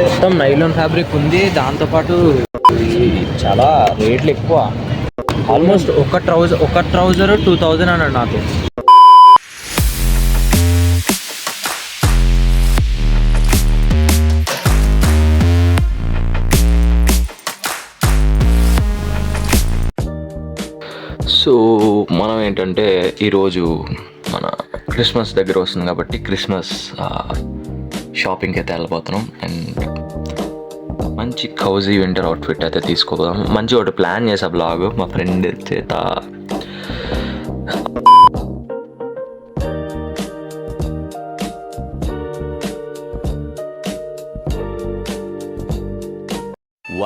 మొత్తం nylon fabric ఉంది. దాంతోపాటు చాలా రేట్లు ఎక్కువ. ఆల్మోస్ట్ ఒక ట్రౌజర్ 2000 అన్నాడు నాతో. సో మనం ఏంటంటే ఈరోజు మన క్రిస్మస్ దగ్గర వస్తుంది కాబట్టి క్రిస్మస్ షాపింగ్కి అయితే వెళ్ళిపోతున్నాం. అండ్ మంచి కౌజీ వింటర్ అవుట్ఫిట్ అయితే తీసుకోపోదాం. మంచి ఒకటి ప్లాన్ చేసా బ్లాగ్ మా ఫ్రెండ్ చేత.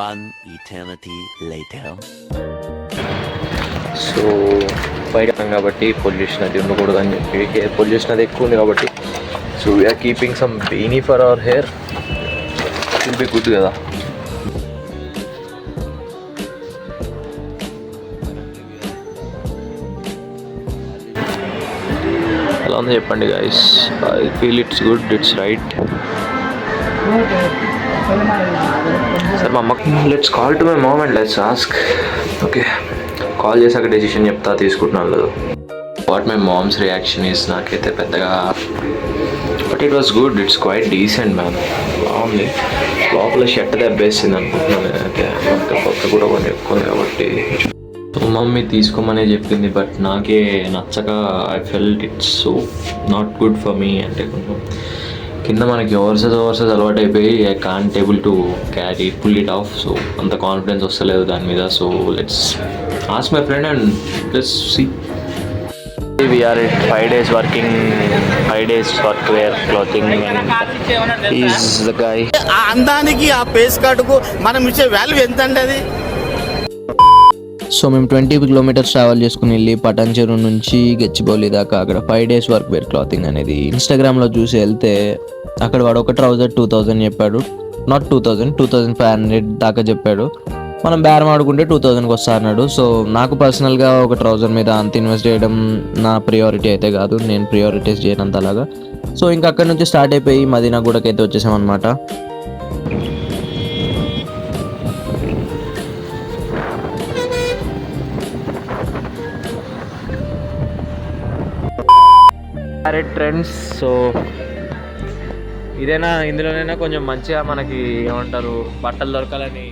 One eternity later. సో బయట కాబట్టి పొల్యూషన్ అది ఉండకూడదు అని చెప్పి, హెయిర్ పొల్యూషన్ అది ఎక్కువ ఉంది కాబట్టి so we're keeping some beanie for our hair. Will be good కదా. ఎలా ఉందో చెప్పండి guys. I feel it's good, it's right. Sir మా అమ్మకి let's call to my mom and let's ask. Okay, call చేశాక డెసిషన్ చెప్తా తీసుకుంటున్నాను లేదు. What my mom's reaction is నాకైతే పెద్దగా, but it was good, it's quite decent ma'am. బాగుంది. లోపల షర్ట్ దెబ్బేసింది అనుకుంటున్నాను నేనైతే. కొత్త కూడా కొన్ని ఎక్కువ కాబట్టి మమ్మీ తీసుకోమనే చెప్పింది, బట్ నాకే నచ్చక I felt it's so not good for me. అంటే కొంచెం కింద మనకి ఓవర్సెస్ అలవాటు అయిపోయి I can't able to carry pull it off. So అంత కాన్ఫిడెన్స్ వస్తలేదు దాని మీద. So let's ask my friend and let's see. We are at 5 days working, 5 days workwear clothing, and he is the guy. ఆ అందానికి ఆ face కార్డుకు మనం ఇచ్చే వాల్యూ ఎంత అండి అది? సో మేము 20 కిలోమీటర్స్ ట్రావెల్ చేసుకుని వెళ్ళి పటాన్ చెరువు నుంచి గచ్చిబౌలి దాకా అక్కడ 5 days వర్క్ వేర్ క్లాతింగ్ అనేది ఇన్స్టాగ్రామ్లో చూసి వెళ్తే అక్కడ వాడు ఒక ట్రౌజర్ 2000 చెప్పాడు. నాట్ 2000, 2500 దాకా చెప్పాడు. మనం బేరం ఆడుకుంటే 2000కి వస్తా అన్నాడు. సో నాకు పర్సనల్గా ఒక ట్రౌజర్ మీద అంత ఇన్వెస్ట్ చేయడం నా ప్రియారిటీ అయితే కాదు. నేను ప్రియారిటైజ్ చేయనంత అలాగా. సో ఇంకా అక్కడ నుంచి స్టార్ట్ అయిపోయి మదీనా గూడకి అయితే వచ్చేసామన్నమాట. ట్రెండ్స్. సో ఇదేనా, ఇందులోనైనా కొంచెం మంచిగా మనకి ఏమంటారు బట్టలు దొరకాలని.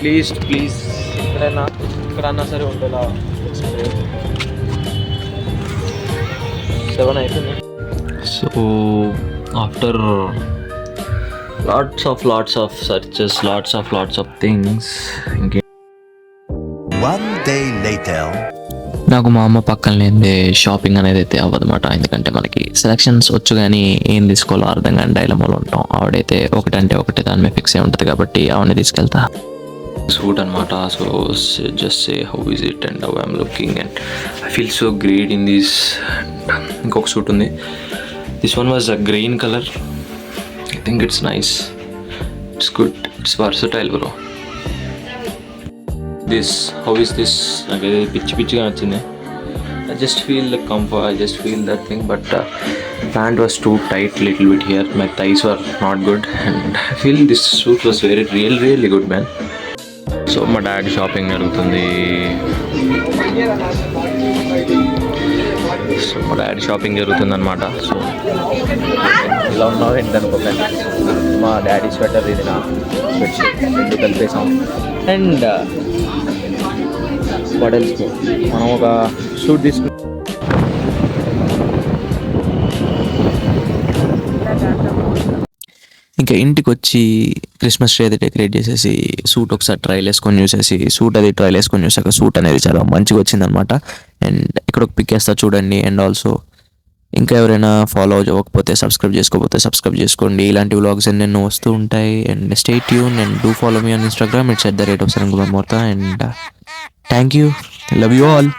ప్లీజ్ ఇక్కడన్నా సరే ఉండేలా. 7 అయిపోయింది. So after lots of searches, lots of things. One day later. నాకు మా అమ్మ పక్కన లేదే షాపింగ్ అనేది అయితే అవ్వదన్నమాట. ఎందుకంటే మనకి సెలక్షన్స్ వచ్చు కానీ ఏం తీసుకోవాలో అర్థం కానీ డైలమాలో ఉంటాం. ఆవిడైతే ఒకటంటే ఒకటి దాని మీద ఫిక్స్ అయి ఉంటుంది కాబట్టి ఆవిడని తీసుకెళ్తా. సూట్ అనమాట. So just say how is it and how I'm looking and I feel so great in this. ఇంకొక సూట్ ఉంది. This one was a green colour. I think it's nice. It's good. It's versatile, bro. This, how is this? Okay, పిచ్చిగా నచ్చింది. I just feel the comfort. I just feel that thing. But pant was too tight, little bit here. My thighs were not good, and I feel this suit was really good, man. So my dad shopping జరుగుతుంది. So మా daddy shopping జరుగుతుంది అనమాట. So ఇలా ఉన్నావు ఏంటనుకోకండి. మా daddy sweater, ఇది నా sweat రెండు కలిపేసాం. అండ్ మోడల్స్ మనం ఒక సూట్ తీసుకుని ఇంకా ఇంటికి వచ్చి క్రిస్మస్ ట్రీ అయితే డెకరేట్ చేసేసి సూట్ ఒకసారి ట్రైల్ వేసుకొని చూసేసి సూట్ చూసాక సూట్ అనేది చాలా మంచిగా వచ్చిందనమాట. అండ్ ఇక్కడ ఒక పిక్ వేస్తా చూడండి. అండ్ ఆల్సో ఇంకా ఎవరైనా ఫాలో అవ్వకపోతే సబ్స్క్రైబ్ సబ్స్క్రైబ్ చేసుకోండి. ఇలాంటి వ్లాగ్స్ ఎన్నెన్నో వస్తూ ఉంటాయి. And stay tune and do follow me on Instagram. It's @sarangumarmortha. And thank you. Love you all.